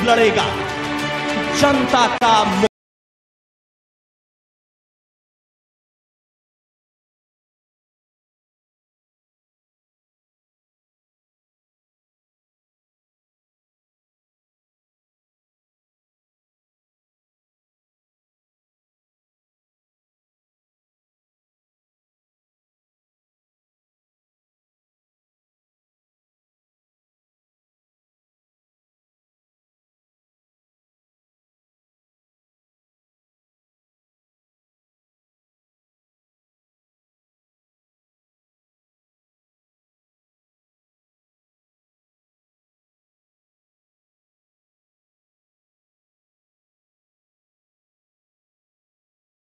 लड़ेगा जनता का।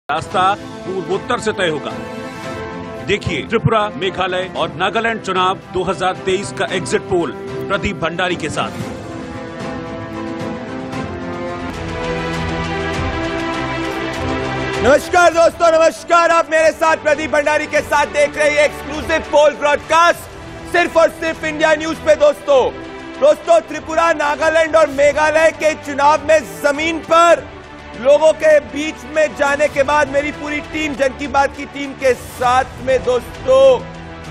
रास्ता पूर्वोत्तर से तय होगा। देखिए त्रिपुरा, मेघालय और नागालैंड चुनाव 2023 का एग्जिट पोल प्रदीप भंडारी के साथ। नमस्कार दोस्तों, नमस्कार। आप मेरे साथ प्रदीप भंडारी के साथ देख रहे हैं एक्सक्लूसिव पोल ब्रॉडकास्ट सिर्फ और सिर्फ इंडिया न्यूज पे। दोस्तों त्रिपुरा, नागालैंड और मेघालय के चुनाव में जमीन पर लोगों के बीच में जाने के बाद मेरी पूरी टीम, जन की बात की टीम के साथ में दोस्तों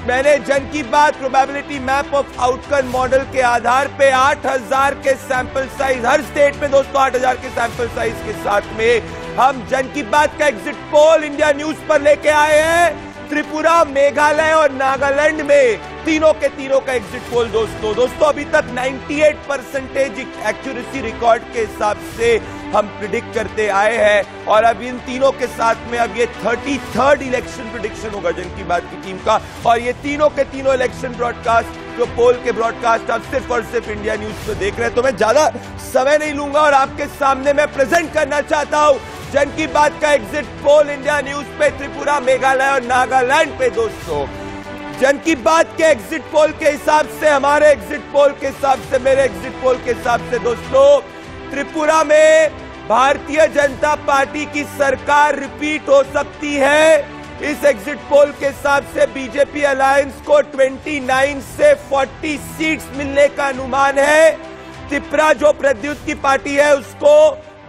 मैंने जन की बात probability map of outcome model के आधार पे 8000 के सैंपल साइज, हर स्टेट में दोस्तों 8000 के सैंपल साइज के साथ में हम जन की बात का एग्जिट पोल इंडिया न्यूज पर लेके आए हैं। त्रिपुरा, मेघालय और नागालैंड में तीनों का एग्जिट पोल दोस्तों अभी तक 98% एक्यूरेसी रिकॉर्ड के हिसाब से हम प्रिडिक्ट करते आए हैं। और अब इन तीनों के साथ में अब ये 33rd इलेक्शन प्रिडिक्शन होगा जन की बात की टीम का। और ये तीनों के तीनों इलेक्शन ब्रॉडकास्ट, जो पोल के ब्रॉडकास्ट आप सिर्फ और सिर्फ इंडिया न्यूज पे देख रहे हैं। तो मैं ज्यादा समय नहीं लूंगा और आपके सामने मैं प्रेजेंट करना चाहता हूं जन की बात का एग्जिट पोल इंडिया न्यूज पे त्रिपुरा, मेघालय और नागालैंड पे। दोस्तों जन की बात के एग्जिट पोल के हिसाब से, हमारे एग्जिट पोल के हिसाब से, मेरे एग्जिट पोल के हिसाब से दोस्तों त्रिपुरा में भारतीय जनता पार्टी की सरकार रिपीट हो सकती है। इस एग्जिट पोल के हिसाब से बीजेपी अलायंस को 29 से 40 सीट्स मिलने का अनुमान है। त्रिपुरा जो प्रद्युत की पार्टी है उसको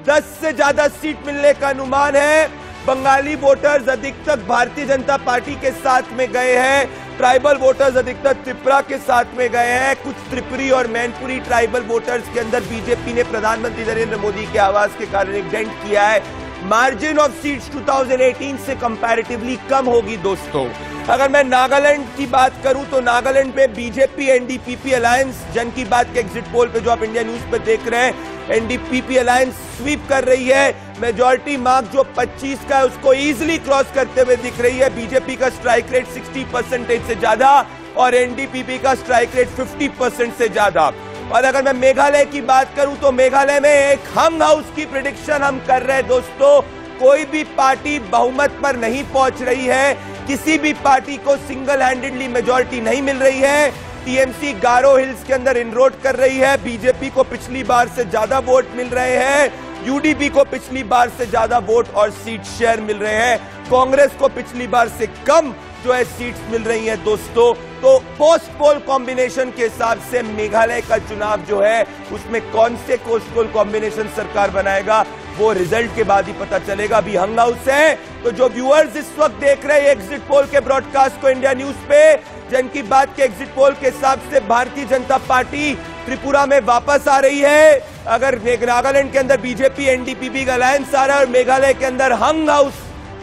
10 से ज्यादा सीट मिलने का अनुमान है। बंगाली वोटर्स अधिकतर भारतीय जनता पार्टी के साथ में गए हैं। ट्राइबल वोटर्स अधिकतर त्रिपुरा के साथ में गए हैं। कुछ त्रिपुरी और मैनपुरी ट्राइबल वोटर्स के अंदर बीजेपी ने प्रधानमंत्री नरेंद्र मोदी के आवाज के कारण एक डेंट किया है। मार्जिन ऑफ सीट्स 2018 से कंपैरेटिवली कम होगी दोस्तों। अगर मैं नागालैंड की बात करूं तो नागालैंड में बीजेपी एनडीपीपी अलायंस, जन की बात के एग्जिट पोल पे जो आप इंडिया न्यूज पे देख रहे हैं, एनडीपीपी अलायंस स्वीप कर रही है। मेजॉरिटी मार्क जो 25 का है उसको इजीली क्रॉस करते हुए दिख रही है। बीजेपी का स्ट्राइक रेट 60% से ज्यादा और एनडीपीपी का स्ट्राइक रेट 50% से ज्यादा। और अगर मैं मेघालय की बात करूं तो मेघालय में एक हंग हाउस की प्रेडिक्शन हम कर रहे हैं दोस्तों। कोई भी पार्टी बहुमत पर नहीं पहुंच रही है, किसी भी पार्टी को सिंगल हैंडेडली मेजॉरिटी नहीं मिल रही है। टीएमसी गारो हिल्स के अंदर इनरोड कर रही है। बीजेपी को पिछली बार से ज्यादा वोट मिल रहे हैं। यूडीपी को पिछली बार से ज्यादा वोट और सीट शेयर मिल रहे हैं। कांग्रेस को पिछली बार से कम जो है सीट्स मिल रही हैं दोस्तों। तो पोस्ट पोल कॉम्बिनेशन के हिसाब से मेघालय का चुनाव जो है उसमें कौन से पोस्ट पोल कॉम्बिनेशन सरकार बनाएगा वो रिजल्ट के बाद ही पता चलेगा। अभी हंग हाउस है तो जो व्यूअर्स इस वक्त देख रहे हैं एग्जिट पोल के ब्रॉडकास्ट को इंडिया न्यूज पे, जन की बात के एग्जिट पोल के हिसाब से भारतीय जनता पार्टी त्रिपुरा में वापस आ रही है। अगर नागालैंड के अंदर बीजेपी एनडीपीपी का अलायंस आ रहा है और मेघालय के अंदर हंग हाउस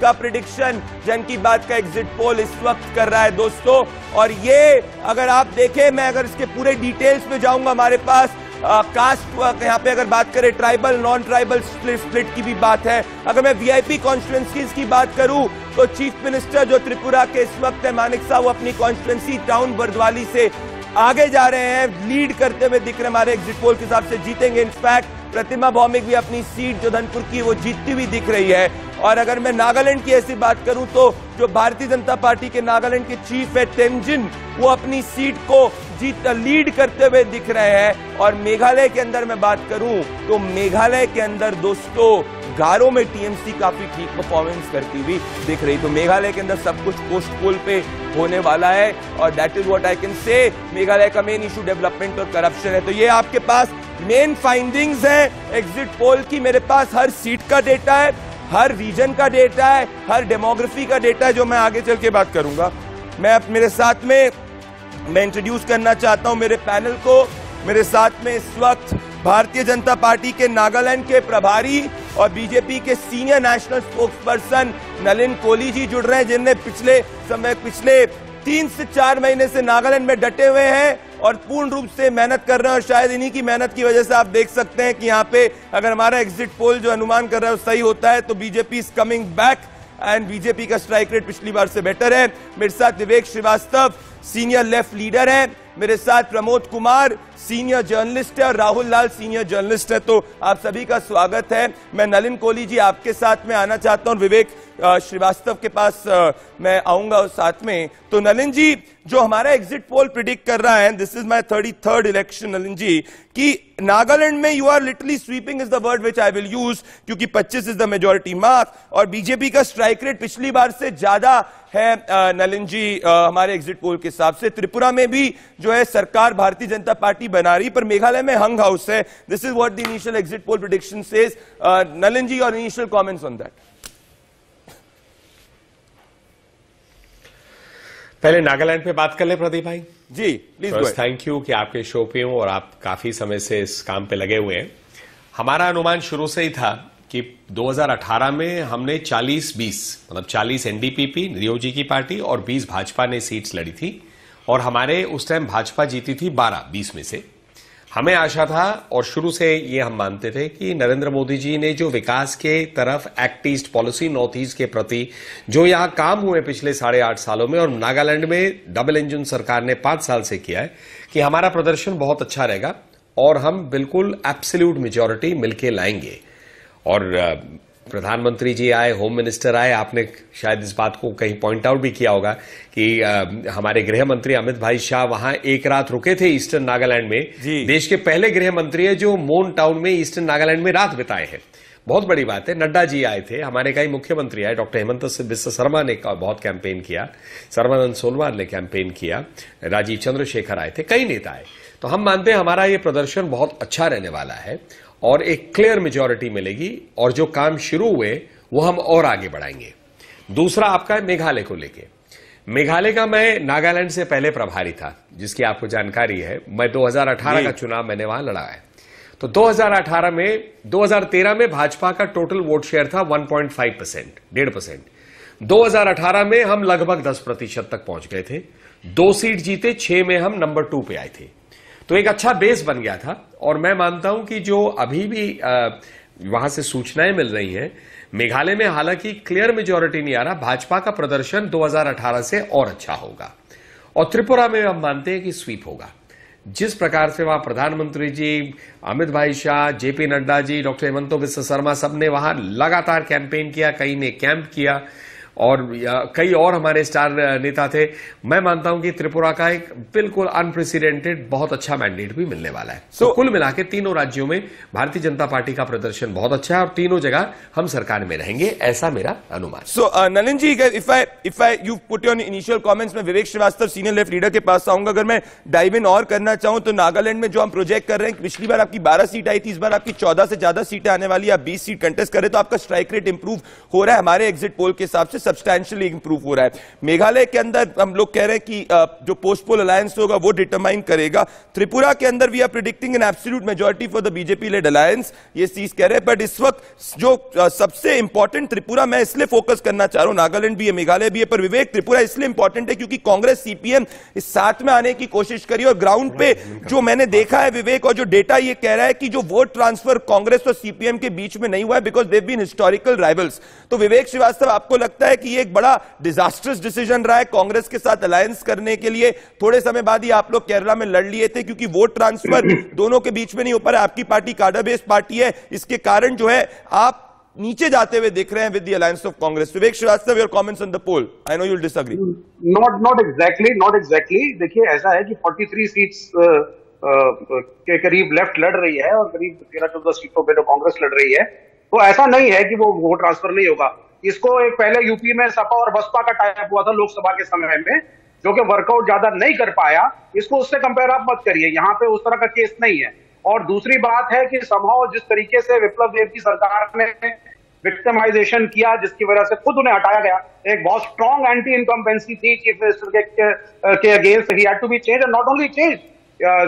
का प्रेडिक्शन जन की बात का एग्जिट पोल इस वक्त कर रहा है दोस्तों। और ये अगर आप देखें, मैं अगर इसके पूरे डिटेल्स में जाऊंगा, हमारे पास कास्ट यहाँ पे अगर बात करें ट्राइबल नॉन ट्राइबल स्प्लिट की भी बात है। अगर मैं वीआईपी कॉन्स्टिट्यूएंसीज की बात करूं तो चीफ मिनिस्टर जो त्रिपुरा के इस वक्त है मानिक साहू अपनी कॉन्स्टिट्यूएंसी टाउन बरदवाली से आगे जा रहे हैं, लीड करते हुए दिख रहे हैं। हमारे एग्जिट पोल के हिसाब से जीतेंगे। इनफैक्ट प्रतिमा भौमिक भी अपनी सीट जो धनपुर की वो जीतती हुई दिख रही है। और अगर मैं नागालैंड की ऐसी बात करूं तो जो भारतीय जनता पार्टी के नागालैंड के चीफ है तेमजिन, वो अपनी सीट को लीड करते हुए दिख रहे हैं। और मेघालय के अंदर मैं बात करूं तो मेघालय के अंदर दोस्तों गारो में टीएमसी काफी ठीक परफॉर्मेंस करती हुई दिख रही। तो मेघालय के अंदर सब कुछ पोस्ट पोल पे होने वाला है और that is what I can say. Meghalaya का मेन इशू डेवलपमेंट और करप्शन है। तो ये आपके पास मेन फाइंडिंग्स है एग्जिट पोल की। मेरे पास हर सीट का डेटा है, हर रीजन का डेटा है, हर डेमोग्राफी का डेटा है, जो मैं आगे चल के बात करूंगा। मैं मेरे साथ में मैं इंट्रोड्यूस करना चाहता हूं मेरे पैनल को। मेरे साथ में इस वक्त भारतीय जनता पार्टी के नागालैंड के प्रभारी और बीजेपी के senior national spokesperson Nalin Kohli ji जुड़ रहे हैं, जिनने पिछले 3 से 4 महीने से नागालैंड में डटे हुए हैं और पूर्ण रूप से मेहनत कर रहे हैं। और शायद इन्हीं की मेहनत की वजह से आप देख सकते हैं कि यहाँ पे अगर हमारा एग्जिट पोल जो अनुमान कर रहा है वो सही होता है तो BJP is coming back and BJP का स्ट्राइक रेट पिछली बार से बेटर है। मेरे साथ विवेक श्रीवास्तव सीनियर लेफ्ट लीडर है, मेरे साथ प्रमोद कुमार सीनियर जर्नलिस्ट है और राहुल लाल सीनियर जर्नलिस्ट है। तो आप सभी का स्वागत है। मैं नलिन कोहली जी आपके साथ में आना चाहता हूं, विवेक श्रीवास्तव के पास मैं आऊंगा उस साथ में। तो नलिन जी, जो हमारा एग्जिट पोल प्रिडिक्ट कर रहा है, this is my 33rd election Nalin ji, कि नागालैंड में you are literally sweeping is the word which I will use, क्योंकि 25 इज द मेजोरिटी मार्क और बीजेपी का स्ट्राइक रेट पिछली बार से ज्यादा है नलिन जी हमारे एग्जिट पोल के हिसाब से। त्रिपुरा में भी जो है सरकार भारतीय जनता पार्टी बना रही, पर मेघालय में हंग हाउस है। This is what the initial exit poll prediction says. Nalin ji, और इनिशियल कमेंट्स ऑन दैट। पहले नागालैंड पे बात कर ले प्रदीप भाई ji, please go ahead. Thank you कि आपके शो पे हूं और आप काफी समय से इस काम पे लगे हुए हैं। हमारा अनुमान शुरू से ही था कि 2018 में हमने 40-20 मतलब 40 एनडीपीपी नियोजी की पार्टी और 20 भाजपा ने सीट्स लड़ी थी और हमारे उस टाइम भाजपा जीती थी 12-20 में से। हमें आशा था और शुरू से ये हम मानते थे कि नरेंद्र मोदी जी ने जो विकास के तरफ act east policy, north east के प्रति जो यहां काम हुए पिछले 8.5 सालों में और नागालैंड में डबल इंजन सरकार ने 5 साल से किया है, कि हमारा प्रदर्शन बहुत अच्छा रहेगा और हम बिल्कुल एब्सोल्यूट मेजॉरिटी मिलके लाएंगे। और प्रधानमंत्री जी आए, होम मिनिस्टर आए, आपने शायद इस बात को कहीं पॉइंट आउट भी किया होगा कि हमारे गृह मंत्री अमित भाई शाह वहां एक रात रुके थे ईस्टर्न नागालैंड में। देश के पहले गृह मंत्री है जो मोन टाउन में ईस्टर्न नागालैंड में रात बिताए हैं, बहुत बड़ी बात है। नड्डा जी आए थे, हमारे कई मुख्यमंत्री आए, डॉक्टर हेमंत बिस्वा शर्मा ने बहुत कैंपेन किया, सर्बानंद सोनोवाल ने कैंपेन किया, राजीव चंद्रशेखर आए थे, कई नेता आए। तो हम मानते हैं हमारा ये प्रदर्शन बहुत अच्छा रहने वाला है और एक क्लियर मेजॉरिटी मिलेगी और जो काम शुरू हुए वो हम और आगे बढ़ाएंगे। दूसरा आपका मेघालय को लेके, मेघालय का मैं नागालैंड से पहले प्रभारी था, जिसकी आपको जानकारी है। मैं 2018 का चुनाव मैंने वहां लड़ा है। तो 2018 में 2013 में भाजपा का टोटल वोट शेयर था 1.5%, 1.5%। 2018 में हम लगभग 10% तक पहुंच गए थे, 2 सीट जीते, 6 में हम नंबर 2 पे आए थे। तो एक अच्छा बेस बन गया था और मैं मानता हूं कि जो अभी भी वहां से सूचनाएं मिल रही हैं, मेघालय में हालांकि क्लियर मेजॉरिटी नहीं आ रहा, भाजपा का प्रदर्शन 2018 से और अच्छा होगा। और त्रिपुरा में हम मानते हैं कि स्वीप होगा। जिस प्रकार से वहां प्रधानमंत्री जी, अमित भाई शाह, जेपी नड्डा जी, डॉक्टर हेमंत बिस्वा शर्मा सबने वहां लगातार कैंपेन किया, कई ने कैंप किया और कई और हमारे स्टार नेता थे। मैं मानता हूं कि त्रिपुरा का एक बिल्कुल अनप्रेसिडेंटेड बहुत अच्छा मैंडेट भी मिलने वाला है। तो कुल मिला के तीनों राज्यों में भारतीय जनता पार्टी का प्रदर्शन बहुत अच्छा है और तीनों जगह हम सरकार में रहेंगे, ऐसा मेरा अनुमान। So Nalin ji, if I you put your initial comments, में Vivek Shrivastava senior left leader के पास आऊंगा। अगर मैं डाइव इन और करना चाहूं तो नागालैंड में जो हम प्रोजेक्ट कर रहे हैं, पिछली बार आपकी 12 सीट आई थी, इस बार आपकी 14 से ज्यादा सीटें आने वाली है, आप 20 सीट कंटेस्ट कर रहे, तो आपका स्ट्राइक रेट इंप्रूव हो रहा है हमारे एग्जिट पोल के हिसाब से, सब्सटैंशियली इंप्रूव हो रहा है। मेघालय के अंदर हम लोग कह रहे हैं कि जो पोस्ट पोल अलायंस होगा वो डिटरमाइन करेगा। त्रिपुरा के अंदर we are predicting an absolute majority for the BJP led alliance, ये चीज कह रहे हैं। बट इस वक्त जो सबसे इंपॉर्टेंट त्रिपुरा मैं इसलिए फोकस करना चाह रहा हूं, नागालैंड भी है, मेघालय भी है, पर विवेक त्रिपुरा इसलिए इंपॉर्टेंट है क्योंकि कांग्रेस सीपीएम इस साथ में आने की कोशिश करी और ग्राउंड पे जो मैंने देखा है विवेक, और जो डेटा ये कह रहा है कि जो वोट ट्रांसफर कांग्रेस और सीपीएम के बीच में नहीं हुआ है because they've been historical rivals. तो विवेक श्रीवास्तव, आपको लगता है कि ये एक बड़ा डिजास्टर्स डिसीजन रहा है कांग्रेस के साथ अलायंस करने के लिए? थोड़े समय बाद ही आप लोग केरला में लड़ लिए थे क्योंकि वोट ट्रांसफर दोनों के बीच में नहीं हो पा रहा। आपकी पार्टी काडर बेस्ड पार्टी है, इसके कारण जो है आप नीचे जाते हुए दिख रहे हैं with the alliance of Congress. Vivek Shrivastava, your comments on the poll, I know you will disagree. Not exactly. देखिए, ऐसा है कि 43 सीट्स के करीब लेफ्ट लड़ रही है और करीब 13-14 सीटों पे तो कांग्रेस लड़ रही है। तो ऐसा नहीं है कि वो वोट ट्रांसफर नहीं होगा। इसको एक पहले यूपी में सपा और बसपा का टाइप हुआ था लोकसभा के समय में, जो कि वर्कआउट ज्यादा नहीं कर पाया। इसको उससे कंपेयर आप मत करिए, यहाँ पे उस तरह का केस नहीं है। और दूसरी बात है कि समहाउ जिस तरीके से विप्लव देव की सरकार ने विक्टिमाइजेशन किया, जिसकी वजह से खुद उन्हें हटाया गया, एक बहुत स्ट्रॉन्ग एंटी इनकम्बेंसी थी चीफ मिनिस्टर के against, he had to be change, and not only change,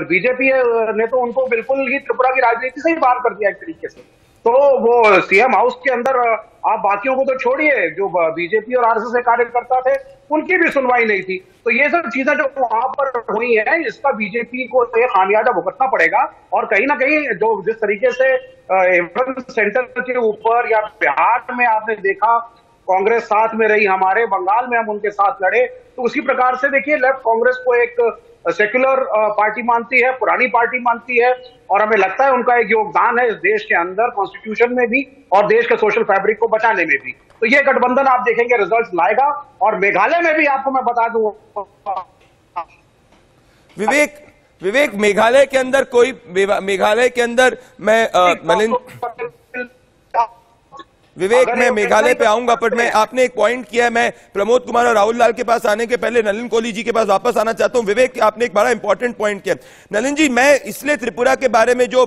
BJP ने तो उनको बिल्कुल ही त्रिपुरा की राजनीति से ही बाहर कर दिया एक तरीके से। तो वो सीएम हाउस के अंदर आप बाकियों को तो छोड़िए, जो बीजेपी और आरएसएस के कार्यकर्ता थे उनकी भी सुनवाई नहीं थी। तो ये सब चीजें जो वहां पर हुई है, इसका बीजेपी को एक खामियाजा भुगतना पड़ेगा। और कहीं ना कहीं जो जिस तरीके से इवन सेंटर के ऊपर या बिहार में आपने देखा कांग्रेस साथ में रही, हमारे बंगाल में हम उनके साथ लड़े, तो उसी प्रकार से देखिए लेफ्ट कांग्रेस को एक सेक्युलर पार्टी मानती है, पुरानी पार्टी मानती है, और हमें लगता है उनका एक योगदान है इस देश के अंदर कॉन्स्टिट्यूशन में भी और देश के सोशल फैब्रिक को बचाने में भी। तो ये गठबंधन आप देखेंगे रिजल्ट्स लाएगा। और मेघालय में भी आपको मैं बता दूं, विवेक मेघालय के अंदर मेघालय के अंदर मैं नलिन विवेक मैं मेघालय पे आऊंगा, पर मैं आपने एक पॉइंट किया है, मैं प्रमोद कुमार और राहुल लाल के पास आने के पहले नलिन कोहली जी के पास वापस आना चाहता हूं। विवेक, आपने एक बड़ा इंपॉर्टेंट पॉइंट किया। नलिन जी, मैं इसलिए त्रिपुरा के बारे में जो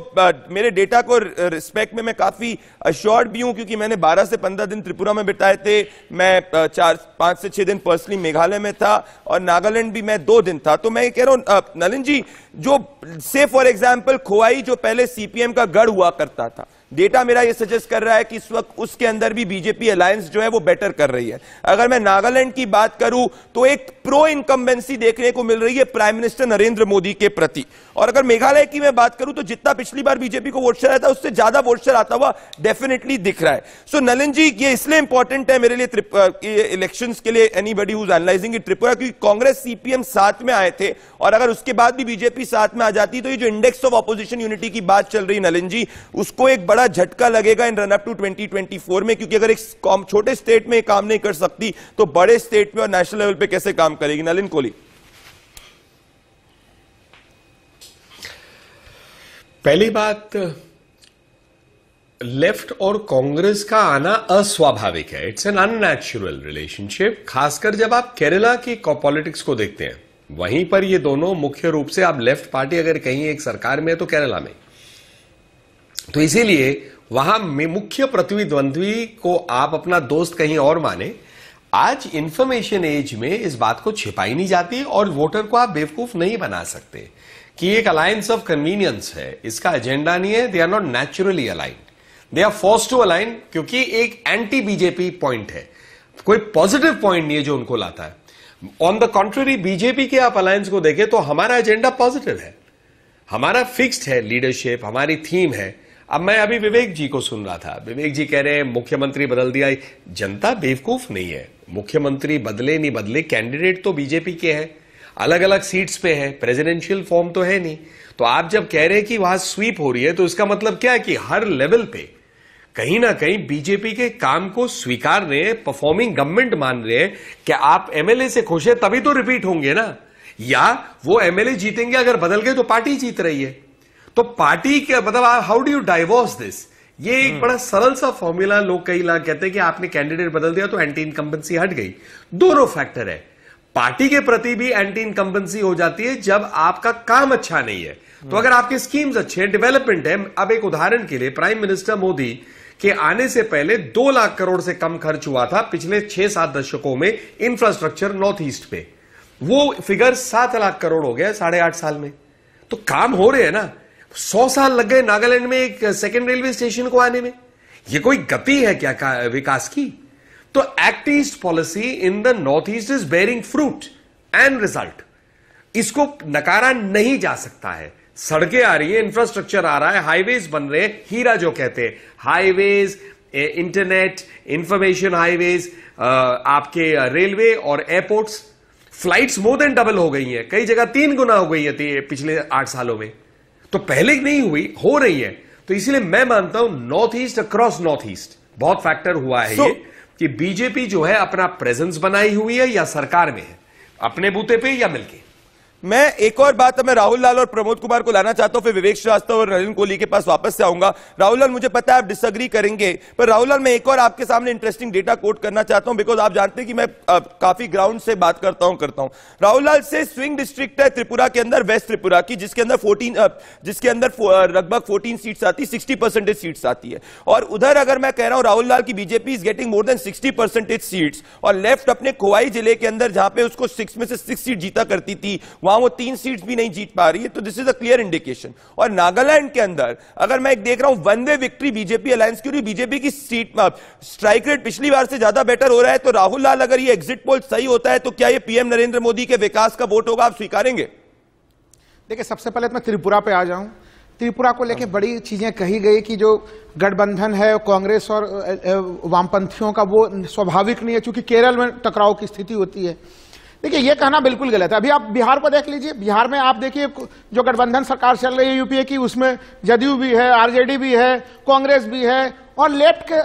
मेरे डेटा को रिस्पेक्ट में मैं काफी अश्योर्ड भी हूं, क्योंकि मैंने 12 से 15 दिन त्रिपुरा में बिताए थे। मैं 5 से 6 दिन पर्सनली मेघालय में था और नागालैंड भी मैं 2 दिन था। तो मैं कह रहा हूं नलिन जी, जो से फॉर एग्जाम्पल खोवाई जो पहले सीपीएम का गढ़ हुआ करता था, डेटा मेरा ये सजेस्ट कर रहा है कि इस वक्त उसके अंदर भी बीजेपी अलायंस जो है वो बेटर कर रही है। अगर मैं नागालैंड की बात करूं तो एक प्रो इनकम्बेंसी देखने को मिल रही है प्राइम मिनिस्टर नरेंद्र मोदी के प्रति। और अगर मेघालय की मैं बात करूं तो जितना पिछली बार बीजेपी को वोट शेयर आया था उससे ज्यादा वोट शेयर आता हुआ डेफिनेटली दिख रहा है। सो नलिन जी, ये इसलिए इंपॉर्टेंट है मेरे लिए इलेक्शंस के लिए, anybody who is analysing it, Tripura, क्योंकि कांग्रेस सीपीएम साथ में आए थे और अगर उसके बाद भी बीजेपी साथ में आ जाती तो ये जो इंडेक्स ऑफ ऑपोजिशन यूनिटी की बात चल रही नलिन जी, उसको एक बड़ा झटका लगेगा इन रन अप टू 2024 में, क्योंकि अगर एक छोटे स्टेट में काम नहीं कर सकती तो बड़े स्टेट में और नेशनल लेवल पे कैसे काम करेगी? नलिन कोहली। पहली बात, लेफ्ट और कांग्रेस का आना अस्वाभाविक है, इट्स एन अननेचुरल रिलेशनशिप। खासकर जब आप केरला की पॉलिटिक्स को देखते हैं, वहीं पर ये दोनों मुख्य रूप से, आप लेफ्ट पार्टी अगर कहीं एक सरकार में है तो केरला में, तो इसीलिए वहां मुख्य प्रतिद्वंद्वी को आप अपना दोस्त कहीं और माने। आज इंफॉर्मेशन एज में इस बात को छिपाई नहीं जाती और वोटर को आप बेवकूफ नहीं बना सकते कि एक अलायंस ऑफ कन्वीनियंस है, इसका एजेंडा नहीं है। They are not naturally aligned, they are forced to align, क्योंकि एक एंटी बीजेपी पॉइंट है, कोई पॉजिटिव पॉइंट नहीं है जो उनको लाता है। ऑन द कॉन्ट्ररी, बीजेपी के आप अलायंस को देखें तो हमारा एजेंडा पॉजिटिव है, हमारा फिक्स्ड है लीडरशिप, हमारी थीम है। अब मैं अभी विवेक जी को सुन रहा था, विवेक जी कह रहे हैं मुख्यमंत्री बदल दिया। जनता बेवकूफ नहीं है, मुख्यमंत्री बदले नहीं बदले, कैंडिडेट तो बीजेपी के हैं, अलग अलग सीट्स पे है, प्रेसिडेंशियल फॉर्म तो है नहीं। तो आप जब कह रहे हैं कि वहां स्वीप हो रही है तो इसका मतलब क्या है कि हर लेवल पे कहीं ना कहीं बीजेपी के काम को स्वीकार रहे हैं, परफॉर्मिंग गवर्नमेंट मान रहे हैं। कि आप एमएलए से खुश है तभी तो रिपीट होंगे ना, या वो एमएलए जीतेंगे अगर बदल गए तो पार्टी जीत रही है। तो पार्टी के मतलब how do you divorce this? ये एक बड़ा सरल सा फॉर्मूला, लोग कई लोग कहते हैं कि आपने कैंडिडेट बदल दिया तो एंटी इनकम्बेंसी हट गई। दोनों फैक्टर है, पार्टी के प्रति भी एंटी इनकम्बेंसी हो जाती है जब आपका काम अच्छा नहीं है। तो अगर आपके स्कीम्स अच्छे हैं, डेवलपमेंट है, अब एक उदाहरण के लिए प्राइम मिनिस्टर मोदी के आने से पहले 2 लाख करोड़ से कम खर्च हुआ था पिछले 6-7 दशकों में इंफ्रास्ट्रक्चर नॉर्थ ईस्ट पे, वो फिगर 7 लाख करोड़ हो गया 8.5 साल में। तो काम हो रहे हैं ना। 100 साल लग गए नागालैंड में एक सेकेंड रेलवे स्टेशन को आने में, ये कोई गति है क्या विकास की? तो act east policy in the north east is bearing fruit and result, इसको नकारा नहीं जा सकता है। सड़कें आ रही है, इंफ्रास्ट्रक्चर आ रहा है, हाईवेज बन रहे हैं, हीरा जो कहते हैं, हाईवेज, इंटरनेट, इंफॉर्मेशन हाईवेज, आपके रेलवे और airports, flights more than double हो गई हैं, कई जगह 3 गुना हो गई है पिछले 8 सालों में। तो पहले नहीं हुई, हो रही है। तो इसलिए मैं मानता हूं north east, across north east बहुत फैक्टर हुआ है ये कि बीजेपी जो है अपना प्रेजेंस बनाई हुई है या सरकार में है, अपने बूते पे या मिलके। मैं एक और बात मैं राहुल लाल और प्रमोद कुमार को लाना चाहता हूं, फिर विवेक श्रीवास्तव और नलिन कोहली के पास वापस से आऊंगा। राहुल लाल, मुझे पता है आप डिसएग्री करेंगे, पर राहुल लाल मैं एक और आपके सामने इंटरेस्टिंग डेटा कोट करना चाहता हूं, बिकॉज आप जानते हैं कि मैं काफी ग्राउंड से बात करता हूं। राहुल लाल से स्विंग डिस्ट्रिक्ट है त्रिपुरा के अंदर, वेस्ट त्रिपुरा की, जिसके अंदर लगभग 14 सीट्स आती, 60% सीट्स आती है। और उधर अगर मैं कह रहा हूं राहुल लाल की BJP is getting more than 60% seats, और लेफ्ट अपने खोवाई जिले के अंदर जहां पे उसको 6 में से 6 सीट जीता करती थी, वहां वो 3 सीट्स भी नहीं जीत पा रही है। तो this is a clear indication. और नागालैंड के अंदर अगर मैं देख रहा हूं one way victory BJP alliance की, बीजेपी की सीट स्ट्राइक रेट पिछली बार से ज्यादा बेटर हो रहा है। तो राहुल लाल, अगर ये एग्जिट पोल सही होता है तो क्या ये पीएम नरेंद्र मोदी के विकास का वोट होगा, आप स्वीकारेंगे? देखिए, सबसे पहले तो मैं त्रिपुरा पे आ जाऊं। त्रिपुरा को लेकर बड़ी चीजें कही गई कि जो गठबंधन है कांग्रेस और वामपंथियों का, वो स्वाभाविक नहीं है, क्योंकि केरल में टकराव की स्थिति होती है। देखिए, ये कहना बिल्कुल गलत है। अभी आप बिहार को देख लीजिए, बिहार में आप देखिए जो गठबंधन सरकार चल रही है यूपीए की, उसमें जदयू भी है, आरजेडी भी है, कांग्रेस भी है, और लेफ्ट के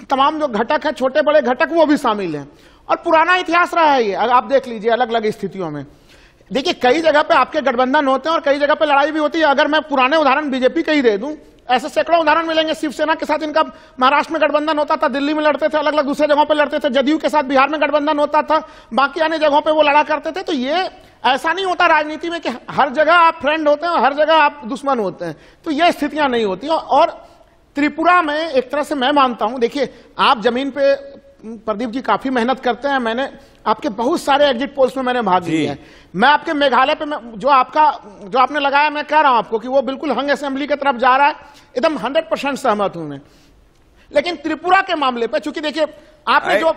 तमाम जो घटक है, छोटे बड़े घटक, वो भी शामिल हैं। और पुराना इतिहास रहा है ये, अगर आप देख लीजिए अलग अलग स्थितियों में। देखिए, कई जगह पे आपके गठबंधन होते हैं और कई जगह पे लड़ाई भी होती है। अगर मैं पुराने उदाहरण बीजेपी के ही दे दूं, ऐसे सैकड़ों उदाहरण मिलेंगे। शिवसेना के साथ इनका महाराष्ट्र में गठबंधन होता था, दिल्ली में लड़ते थे, अलग अलग दूसरे जगहों पे लड़ते थे। जदयू के साथ बिहार में गठबंधन होता था, बाकी अन्य जगहों पे वो लड़ा करते थे। तो ये ऐसा नहीं होता राजनीति में कि हर जगह आप फ्रेंड होते हैं और हर जगह आप दुश्मन होते हैं। तो ये स्थितियां नहीं होती। और त्रिपुरा में एक तरह से मैं मानता हूं, देखिए आप जमीन पे प्रदीप जी काफी मेहनत करते हैं, मैंने आपके बहुत सारे एग्जिट पोल्स में मैंने भाग लिया है। मैं आपके मेघालय पे जो आपने लगाया, मैं कह रहा हूं आपको कि वो बिल्कुल हंग असेंबली की तरफ जा रहा है, एकदम 100% सहमत हूं मैं। लेकिन त्रिपुरा के मामले पे, चूंकि देखिए आपने जो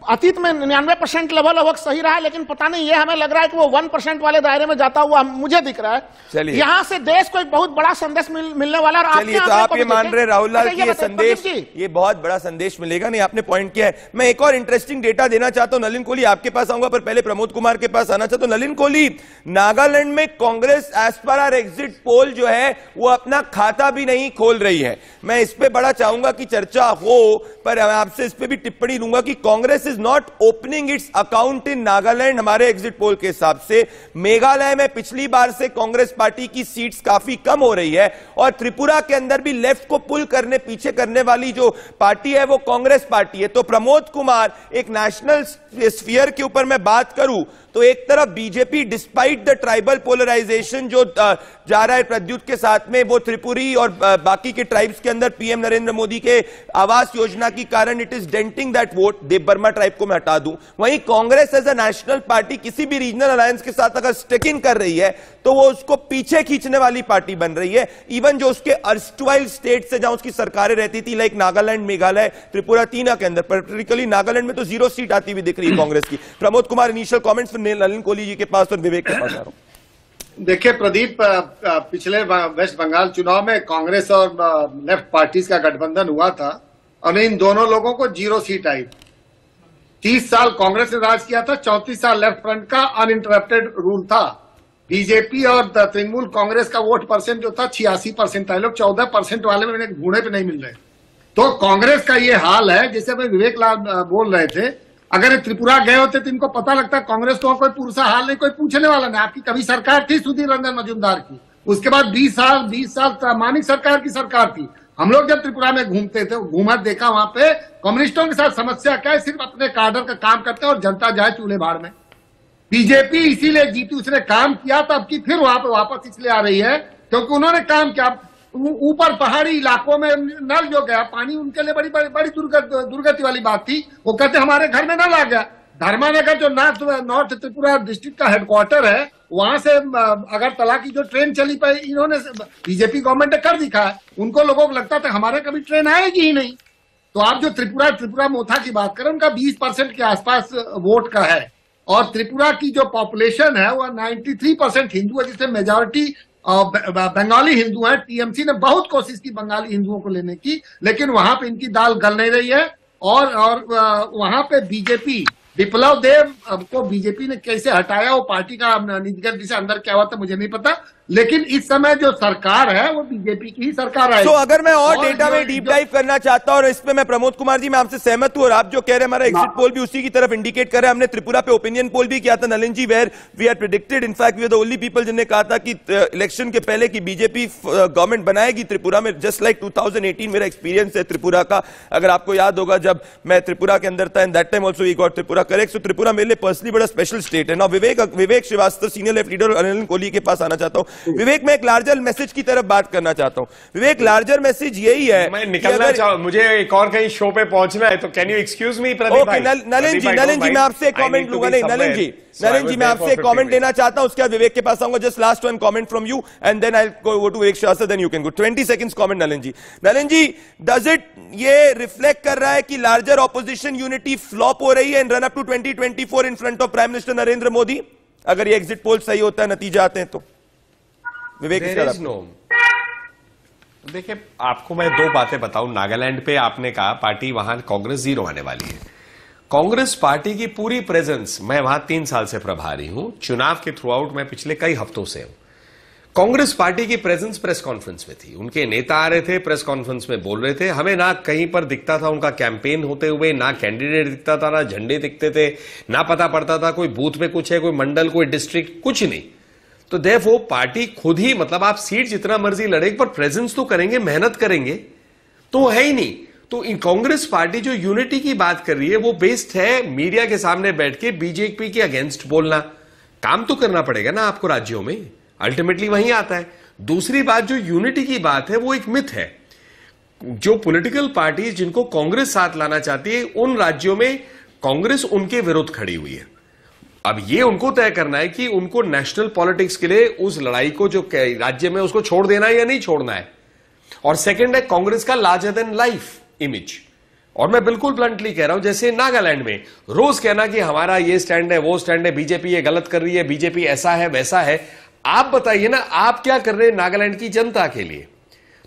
अतीत में 99% लेवल लगभग सही रहा है, लेकिन पता नहीं, ये हमें लग रहा है कि वो 1% वाले दायरे में जाता हुआ मुझे दिख रहा है। यहां से देश को एक बहुत बड़ा संदेश मिलने वाला है। चलिए, तो आप ये मान रहे राहुल लाल की ये संदेश, ये बहुत बड़ा संदेश मिलेगा? नहीं, आपने पॉइंट किया है। मैं एक और इंटरेस्टिंग डेटा देना चाहता हूं। नलिन कोहली, आपके पास आऊंगा, पर पहले प्रमोद कुमार के पास आना चाहता हूं। नलिन कोहली, नागालैंड में Congress as per our exit poll जो है वो अपना खाता भी नहीं खोल रही है। मैं इस पे बड़ा चाहूंगा कि चर्चा हो, पर आपसे इस पे भी टिप्पणी दूंगा कि Congress is not opening it's account in Nagaland. हमारे एग्जिट पोल के हिसाब से मेघालय में पिछली बार से कांग्रेस पार्टी की सीट्स काफी कम हो रही है, और त्रिपुरा के अंदर भी लेफ्ट को पुल करने, पीछे करने वाली जो पार्टी है वो कांग्रेस पार्टी है। तो प्रमोद कुमार, एक नेशनल स्फीयर के ऊपर मैं बात करूं तो एक तरफ BJP despite the tribal polarization जो जा रहा है प्रद्युत के साथ में, वो त्रिपुरी और बाकी के ट्राइब्स के अंदर पीएम नरेंद्र मोदी के आवास योजना के कारण it is denting that vote. Deb Barma tribe को मैं हटा दूं। वहीं Congress as a national party किसी भी रीजनल अलायंस के साथ अगर स्टिक इन कर रही है तो वो उसको पीछे खींचने वाली पार्टी बन रही है। इवन जो उसके अर्स्टवाइल स्टेट से जहां उसकी सरकारें रहती थी, लाइक नागालैंड, मेघालय, त्रिपुरा, तीनों के अंदर, पर्टिकुलरली नागालैंड में तो 0 सीट आती हुई दिख रही है कांग्रेस की। प्रमोद कुमार, इनिशियल कमेंट्स, फिर नलिन कोहली जी के पास और विवेक के पास आ रहा हूं। देखिए प्रदीप, पिछले वेस्ट बंगाल चुनाव में कांग्रेस और लेफ्ट पार्टीज का गठबंधन हुआ था और इन दोनों लोगों को 0 सीट आई। 30 साल कांग्रेस ने राज किया था, 34 साल लेफ्ट फ्रंट का अनइंटरप्टेड रूल था। बीजेपी और तृणमूल कांग्रेस का वोट परसेंट जो था 86% था। लोग 14% वाले में ढूंढे पे नहीं मिल रहे। तो कांग्रेस का ये हाल है। जैसे मैं विवेक लाल बोल रहे थे, अगर त्रिपुरा गए होते तो इनको पता लगता कांग्रेस को कोई पुरसा हाल नहीं, कोई पूछने वाला नहीं। आपकी कभी सरकार थी सुधीर रंजन मजूमदार की, उसके बाद 20 साल मानिक सरकार की सरकार थी। हम लोग जब त्रिपुरा में घूमते थे, घूमर देखा, वहां पे कम्युनिस्टों के साथ समस्या क्या है, सिर्फ अपने कार्डर का काम करते हैं और जनता जाए चूल्हे भाड़ में। बीजेपी इसीलिए जीती, उसने काम किया, तब की फिर वहां पे वापस इसलिए आ रही है क्योंकि उन्होंने काम किया। ऊपर पहाड़ी इलाकों में नल जो गया पानी, उनके लिए बड़ी दुर्गति वाली बात थी। वो कहते हमारे घर में नल आ गया। धर्मानगर जो नॉर्थ त्रिपुरा डिस्ट्रिक्ट का हेडक्वार्टर है, वहां से अगरतला की जो ट्रेन चली पाई, इन्होंने बीजेपी गवर्नमेंट ने कर दिखा है। उनको लोगों को लगता था हमारे कभी ट्रेन आएगी ही नहीं। तो आप जो त्रिपुरा मोथा की बात करें, उनका 20% के आसपास वोट का है, और त्रिपुरा की जो पॉपुलेशन है वो 93% हिंदू है, जिससे मेजॉरिटी बंगाली हिंदू हैं। टीएमसी ने बहुत कोशिश की बंगाली हिंदुओं को लेने की, लेकिन वहां पे इनकी दाल गल नहीं रही है। और वहां पे बीजेपी, विप्लव देव को बीजेपी ने कैसे हटाया, वो पार्टी का निजगत से अंदर क्या हुआ था मुझे नहीं पता, लेकिन इस समय जो सरकार है वो बीजेपी की ही सरकार है। तो अगर मैं और डेटा जो- में डीप डाइव करना चाहता हूं, और इसमें मैं प्रमोद कुमार जी मैं आपसे सहमत हूं, और आप जो कह रहे हैं हमारा एग्जिट पोल भी उसी की तरफ इंडिकेट कर रहा है। हमने त्रिपुरा पे ओपिनियन पोल भी किया था Nalin ji, where we are predicted, in fact we are the only people जिन्होंने कहा था कि इलेक्शन के पहले की बीजेपी गवर्नमेंट बनाएगी त्रिपुरा में, जस्ट लाइक 2018 मेरा एक्सपीरियंस है त्रिपुरा का। अगर आपको याद होगा जब मैं त्रिपुरा के अंदर था, and that time also we got Tripura correct. So Tripura मेरे लिए पर्सनली बड़ा स्पेशल स्टेट है ना। Vivek Shrivastava senior left leader और नलिन कोहली के पास आना चाहता हूं। विवेक, मैं एक लार्जर मैसेज की तरफ बात करना चाहता हूं। विवेक, लार्जर मैसेज यही है, मैं निकलना चाहूँ, मुझे एक और कहीं शो पे पहुंचना है, तो can you excuse me Pradeep भाई? नलिन जी मैं आपसे एक कमेंट लूंगा। नहीं नलिन जी मैं आपसे एक कमेंट लेना चाहता हूं, उसके बाद विवेक के पास आऊंगा। Just last one comment from you and then I go to Vivek Shrivastava, then you can go. 20 seconds comment Nalin ji, does it ये रिफ्लेक्ट कर रहा है कि लार्जर ऑपोजिशन यूनिटी फ्लॉप हो रही है in run up to 2024 in front of prime minister Narendra Modi? अगर ये एग्जिट पोल सही होता है, नतीजे आते हैं तो विवेक? देखिए, आपको मैं दो बातें बताऊं। नागालैंड पे आपने कहा पार्टी वहां कांग्रेस 0 आने वाली है। कांग्रेस पार्टी की पूरी प्रेजेंस, मैं वहां 3 साल से प्रभारी हूं, चुनाव के थ्रू आउट मैं पिछले कई हफ्तों से हूं। कांग्रेस पार्टी की प्रेजेंस प्रेस कॉन्फ्रेंस में थी, उनके नेता आ रहे थे, प्रेस कॉन्फ्रेंस में बोल रहे थे। हमें ना कहीं पर दिखता था उनका कैंपेन होते हुए, ना कैंडिडेट दिखता था, ना झंडे दिखते थे, ना पता पड़ता था कोई बूथ में कुछ है, कोई मंडल, कोई डिस्ट्रिक्ट, कुछ नहीं। तो वो पार्टी खुद ही, मतलब आप सीट जितना मर्जी लड़े पर प्रेजेंस तो करेंगे, मेहनत करेंगे, तो है ही नहीं। तो इन कांग्रेस पार्टी जो यूनिटी की बात कर रही है वो बेस्ड है मीडिया के सामने बैठ के बीजेपी के अगेंस्ट बोलना। काम तो करना पड़ेगा ना आपको राज्यों में, अल्टीमेटली वहीं आता है। दूसरी बात, जो यूनिटी की बात है वो एक मिथ है। जो पॉलिटिकल पार्टीज जिनको कांग्रेस साथ लाना चाहती है, उन राज्यों में कांग्रेस उनके विरुद्ध खड़ी हुई है। अब ये उनको तय करना है कि उनको नेशनल पॉलिटिक्स के लिए उस लड़ाई को जो राज्य में उसको छोड़ देना है या नहीं छोड़ना है। और सेकंड है कांग्रेस का लार्जर देन लाइफ इमेज। और मैं बिल्कुल ब्लंटली कह रहा हूं, जैसे नागालैंड में रोज कहना कि हमारा ये स्टैंड है, वो स्टैंड है, बीजेपी ये गलत कर रही है, बीजेपी ऐसा है वैसा है। आप बताइए ना, आप क्या कर रहे हैं नागालैंड की जनता के लिए?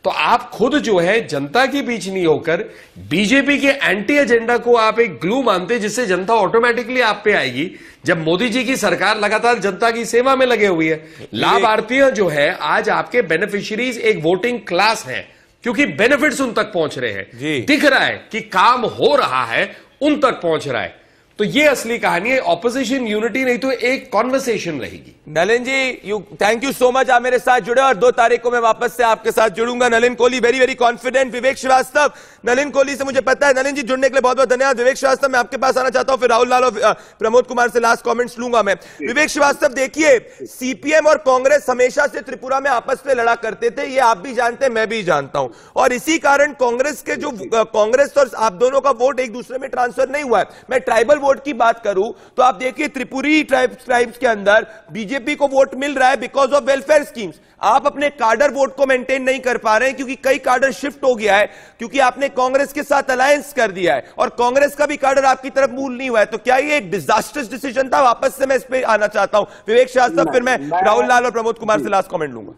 तो आप खुद जो है जनता के बीच नहीं होकर बीजेपी के एंटी एजेंडा को आप एक ग्लू मानते, जिससे जनता ऑटोमेटिकली आप पे आएगी। जब मोदी जी की सरकार लगातार जनता की सेवा में लगे हुई है, लाभार्थी जो है आज आपके बेनिफिशियरीज एक वोटिंग क्लास है, क्योंकि बेनिफिट्स उन तक पहुंच रहे हैं, दिख रहा है कि काम हो रहा है, उन तक पहुंच रहा है। तो ये असली कहानी है। ऑपोजिशन यूनिटी नहीं तो एक कॉन्वर्सेशन रहेगी। नलिन जी, थैंक यू सो मच, आप मेरे साथ जुड़े, और 2 तारीख को मैं वापस से आपके साथ जुड़ूंगा। Nalin Kohli very very confident. Vivek Shrivastava, Nalin Kohli से मुझे पता है। नलिन जी जुड़ने के लिए बहुत बहुत धन्यवाद। विवेक श्रीवास्तव, मैं आपके पास आना चाहता हूं, फिर राहुल लाल और प्रमोद कुमार से लास्ट कॉमेंट्स लूंगा मैं। विवेक श्रीवास्तव, देखिए सीपीएम और कांग्रेस हमेशा से त्रिपुरा में आपस में लड़ा करते थे, ये आप भी जानते हैं, मैं भी जानता हूं, और इसी कारण कांग्रेस के जो कांग्रेस और आप दोनों का वोट एक दूसरे में ट्रांसफर नहीं हुआ है। मैं ट्राइबल वोट की बात करूं तो आप देखिए त्रिपुरी ट्राइब्स के अंदर बीजेपी को वोट मिल रहा है बिकॉज ऑफ वेलफेयर स्कीम्स। आप अपने कार्डर वोट को मेंटेन नहीं कर पा रहे हैं क्योंकि कई कार्डर शिफ्ट हो गया है, क्योंकि आपने कांग्रेस के साथ अलायंस कर दिया है और कांग्रेस का भी कार्डर आपकी तरफ मूव नहीं हुआ है। तो क्या ये एक डिजास्टर्स डिसीजन था? वापस से मैं इस पे आना चाहता हूं विवेक श्रीवास्तव, फिर मैं राहुल लाल और प्रमोद कुमार से लास्ट कमेंट लूंगा।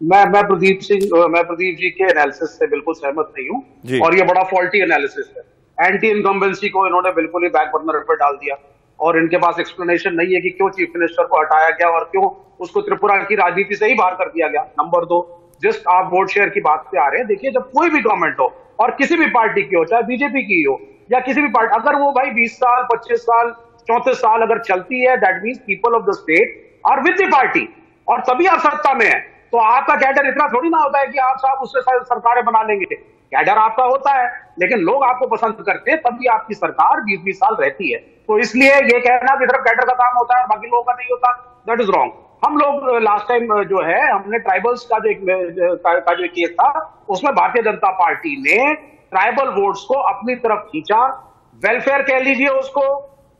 मैं प्रदीप जी के एनालिसिस से बिल्कुल सहमत नहीं हूं, और ये बड़ा फॉल्टी एनालिसिस है। एंटी इनकम्बेंसी को इन्होंने बिल्कुल ही बैक बर्नर पर डाल दिया, और इनके पास एक्सप्लेनेशन नहीं है कि क्यों चीफ मिनिस्टर को हटाया गया और क्यों उसको त्रिपुरा की राजनीति से ही बाहर कर दिया गया। नंबर 2, जिस आप वोट शेयर की बात पे आ रहे हैं, देखिए जब कोई भी गवर्नमेंट हो और किसी भी पार्टी की हो, चाहे बीजेपी की हो या किसी भी पार्टी, अगर वो भाई 20 साल 25 साल 34 साल अगर चलती है, that means people of the state are with the party, और तभी आप सत्ता में है। तो आपका कैडर इतना थोड़ी ना होता है कि आप साहब उससे सरकारें बना लेंगे। कैडर आपका होता है, लेकिन लोग आपको पसंद करते हैं, तभी आपकी सरकार 20-20 साल रहती है। तो इसलिए ये कहना कि सिर्फ कैडर का काम होता है बाकी लोगों का नहीं होता, दैट इज रॉन्ग। हम लोग लास्ट टाइम जो है हमने ट्राइबल्स का जो केस था, उसमें भारतीय जनता पार्टी ने ट्राइबल वोट्स को अपनी तरफ खींचा। वेलफेयर कह लीजिए उसको,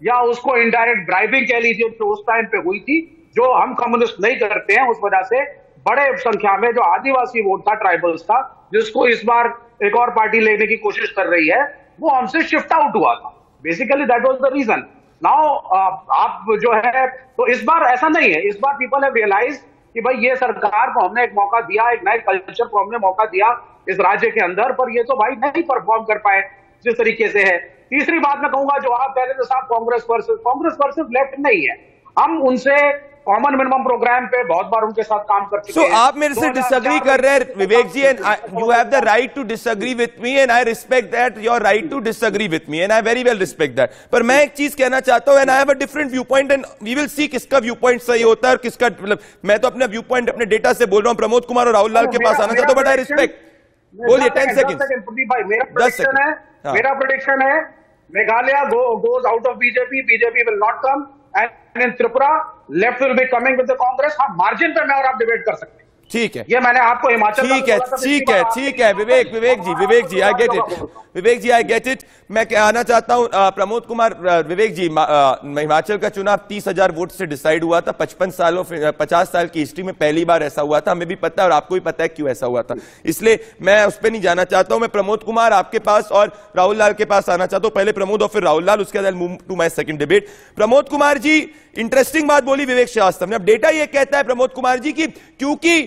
या उसको इनडायरेक्ट ड्राइविंग कह लीजिए, जो उस टाइम पे हुई थी, जो हम कम्युनिस्ट नहीं करते हैं, उस वजह से बड़े संख्या में जो आदिवासी वोट था, ट्राइबल्स था, जिसको इस बार एक और पार्टी लेने की कोशिश कर रही है, वो हमसे शिफ्ट आउट हुआ था। Basically that was the reason. Now आप जो है, तो इस बार ऐसा नहीं है। इस बार पीपल हैव रियलाइज्ड कि भाई ये सरकार को हमने एक मौका दिया, एक नए कल्चर को हमने मौका दिया इस राज्य के अंदर, पर ये तो भाई नहीं परफॉर्म कर पाए जिस तरीके से है। तीसरी बात मैं कहूंगा, जो आप कह रहे थे साहब कांग्रेस वर्सेस लेफ्ट नहीं है, हम उनसे कॉमन मिनिमम प्रोग्राम पे बहुत बार उनके साथ काम कर चुके हैं। आप मेरे से डिसएग्री कर रहे हैं Vivek ji, and you have the right to disagree with me and I respect that, your right to disagree with me and I very well respect that. पर मैं एक चीज कहना चाहता हूं, and I have a different viewpoint and we will see किसका view point सही होता है और किसका, मतलब मैं तो अपना व्यू पॉइंट अपने डेटा से बोल रहा हूं। प्रमोद कुमार और राहुल लाल के पास आना चाहता हूं, बट आई रिस्पेक्ट। बोलिए 10 सेकंड प्रदीप भाई, मेरा प्रेडिक्शन है Meghalaya goes out of BJP will not come and in Tripura left will be coming with the Congress। हाँ, मार्जिन पे मैं और आप डिबेट कर सकते हैं। ठीक है, ये मैंने आपको हिमाचल ठीक है Vivek ji I get it, Vivek ji I get it. मैं कहना चाहता हूं प्रमोद कुमार, विवेक जी, हिमाचल का चुनाव 30,000 वोट से डिसाइड हुआ था। 50 साल की हिस्ट्री में पहली बार ऐसा हुआ था। हमें भी पता है और आपको भी पता है क्यों ऐसा हुआ था, इसलिए मैं उस पर नहीं जाना चाहता हूं। मैं प्रमोद कुमार आपके पास और राहुल लाल के पास आना चाहता हूं। पहले प्रमोद और फिर राहुल लाल, उसके बाद move to my second debate. Pramod Kumar ji, interesting बात बोली विवेक श्रीवास्तव ने। अब डेटा ये कहता है प्रमोद कुमार जी की क्योंकि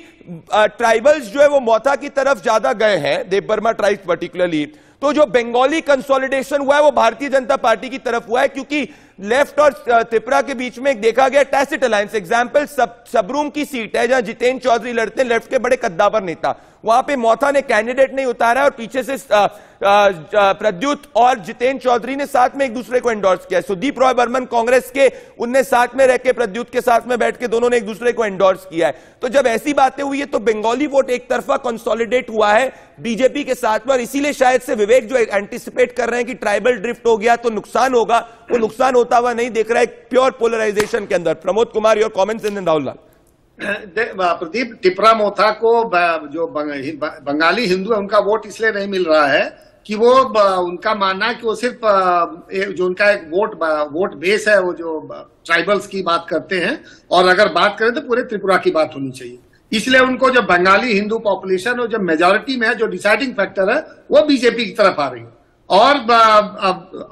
ट्राइबल्स जो है वो मौता की तरफ ज्यादा गए हैं, देव बर्मा ट्राइब्स पर्टिकुलरली, तो जो बंगाली कंसोलिडेशन हुआ है वो भारतीय जनता पार्टी की तरफ हुआ है, क्योंकि लेफ्ट और त्रिपुरा के बीच में एक देखा गया टैसिट अलायंस। एग्जाम्पल सबरूम की सीट है जहां जितेंद्र चौधरी लड़ते हैं, लेफ्ट के बड़े कद्दावर नेता, वहां पे मौथा ने कैंडिडेट नहीं उतारा और पीछे से प्रद्युत और जितेंद्र चौधरी ने साथ में एक दूसरे को एंडोर्स किया। सुदीप रॉय बर्मन कांग्रेस के, उनने साथ में रह के प्रद्युत के साथ में बैठ के दोनों ने एक दूसरे को एंडोर्स किया है। तो जब ऐसी बातें हुई है तो बंगाली वोट एक तरफा कंसोलिडेट हुआ है बीजेपी के साथ में, और इसीलिए शायद से विवेक जो एंटिसिपेट कर रहे हैं कि ट्राइबल ड्रिफ्ट हो गया तो नुकसान होगा, वो नुकसान होता हुआ नहीं दिख रहा है प्योर पोलराइजेशन के अंदर। Pramod Kumar, your comments and then Rahul Lal. Pradeep, Tipra Motha को जो बंगाली हिंदू है उनका वोट इसलिए नहीं मिल रहा है कि वो उनका मानना है कि वो सिर्फ जो उनका एक वोट बेस है, वो जो ट्राइबल्स की बात करते हैं, और अगर बात करें तो पूरे त्रिपुरा की बात होनी चाहिए। इसलिए उनको जो बंगाली हिंदू पॉपुलेशन और जो मेजोरिटी में है, जो डिसाइडिंग फैक्टर है, वो बीजेपी की तरफ आ रही है। और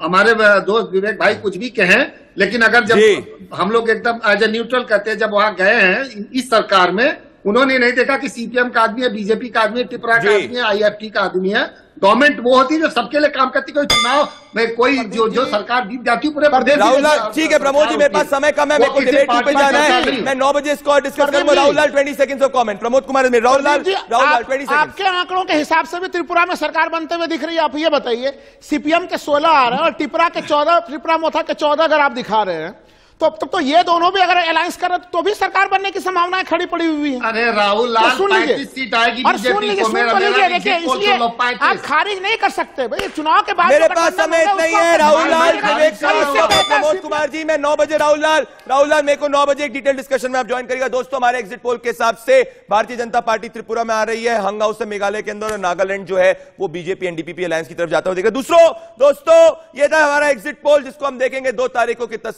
हमारे दोस्त विवेक भाई कुछ भी कहें, लेकिन अगर जब हम लोग एकदम एज ए न्यूट्रल कहते हैं, जब वहां गए हैं इस सरकार में, उन्होंने नहीं देखा कि सीपीएम का आदमी है, बीजेपी का आदमी है, त्रिपुरा का आदमी है, आईएफटी का आदमी है। गवर्नमेंट वो होती है जो सबके लिए काम करती है। कोई चुनाव में कोई जो सरकार जीत जाती है पूरे प्रदेश। राहुल लाल, ठीक है प्रमोद जी, मेरे पास समय कम है, मेरे को डिबेट पे जाना है, मैं 9 बजे इसको डिस्कस करूंगा। राहुल लाल 20 seconds of comment. Pramod Kumar, Rahul Lal 20 second. आपके आंकड़ों के हिसाब से भी त्रिपुरा में सरकार बनते हुए दिख रही है। आप ये बताइए, सीपीएम के 16 आ रहे हैं और त्रिपुरा के 14, त्रिपुरा मोथा के 14 अगर आप दिखा रहे हैं, तो ये दोनों भी अगर अलायंस कर रहे तो भी सरकार बनने की संभावनाएं खड़ी पड़ी हुई है। अरे राहुल लाल, 35 सीट आएगी बीजेपी को। देखिए, इसलिए आप खारिज नहीं कर सकते भाई, चुनाव के बाद मेरे पास समय नहीं है। राहुल लाल, विवेक प्रमोद कुमार जी, मैं 9 बजे राहुल लाल मेरे को 9 बजे एक डिटेल डिस्कशन में आप ज्वाइन करिएगा। दोस्तों, हमारे एग्जिट पोल के हिसाब से भारतीय जनता पार्टी त्रिपुरा में आ रही है, हंग हाउस है मेघालय के अंदर, और नागालैंड जो है वो बीजेपी एनडीपी अलायंस की तरफ जाता हुआ देखा। दोस्तों, ये था हमारा एग्जिट पोल जिसको हम देखेंगे 2 तारीख को कितना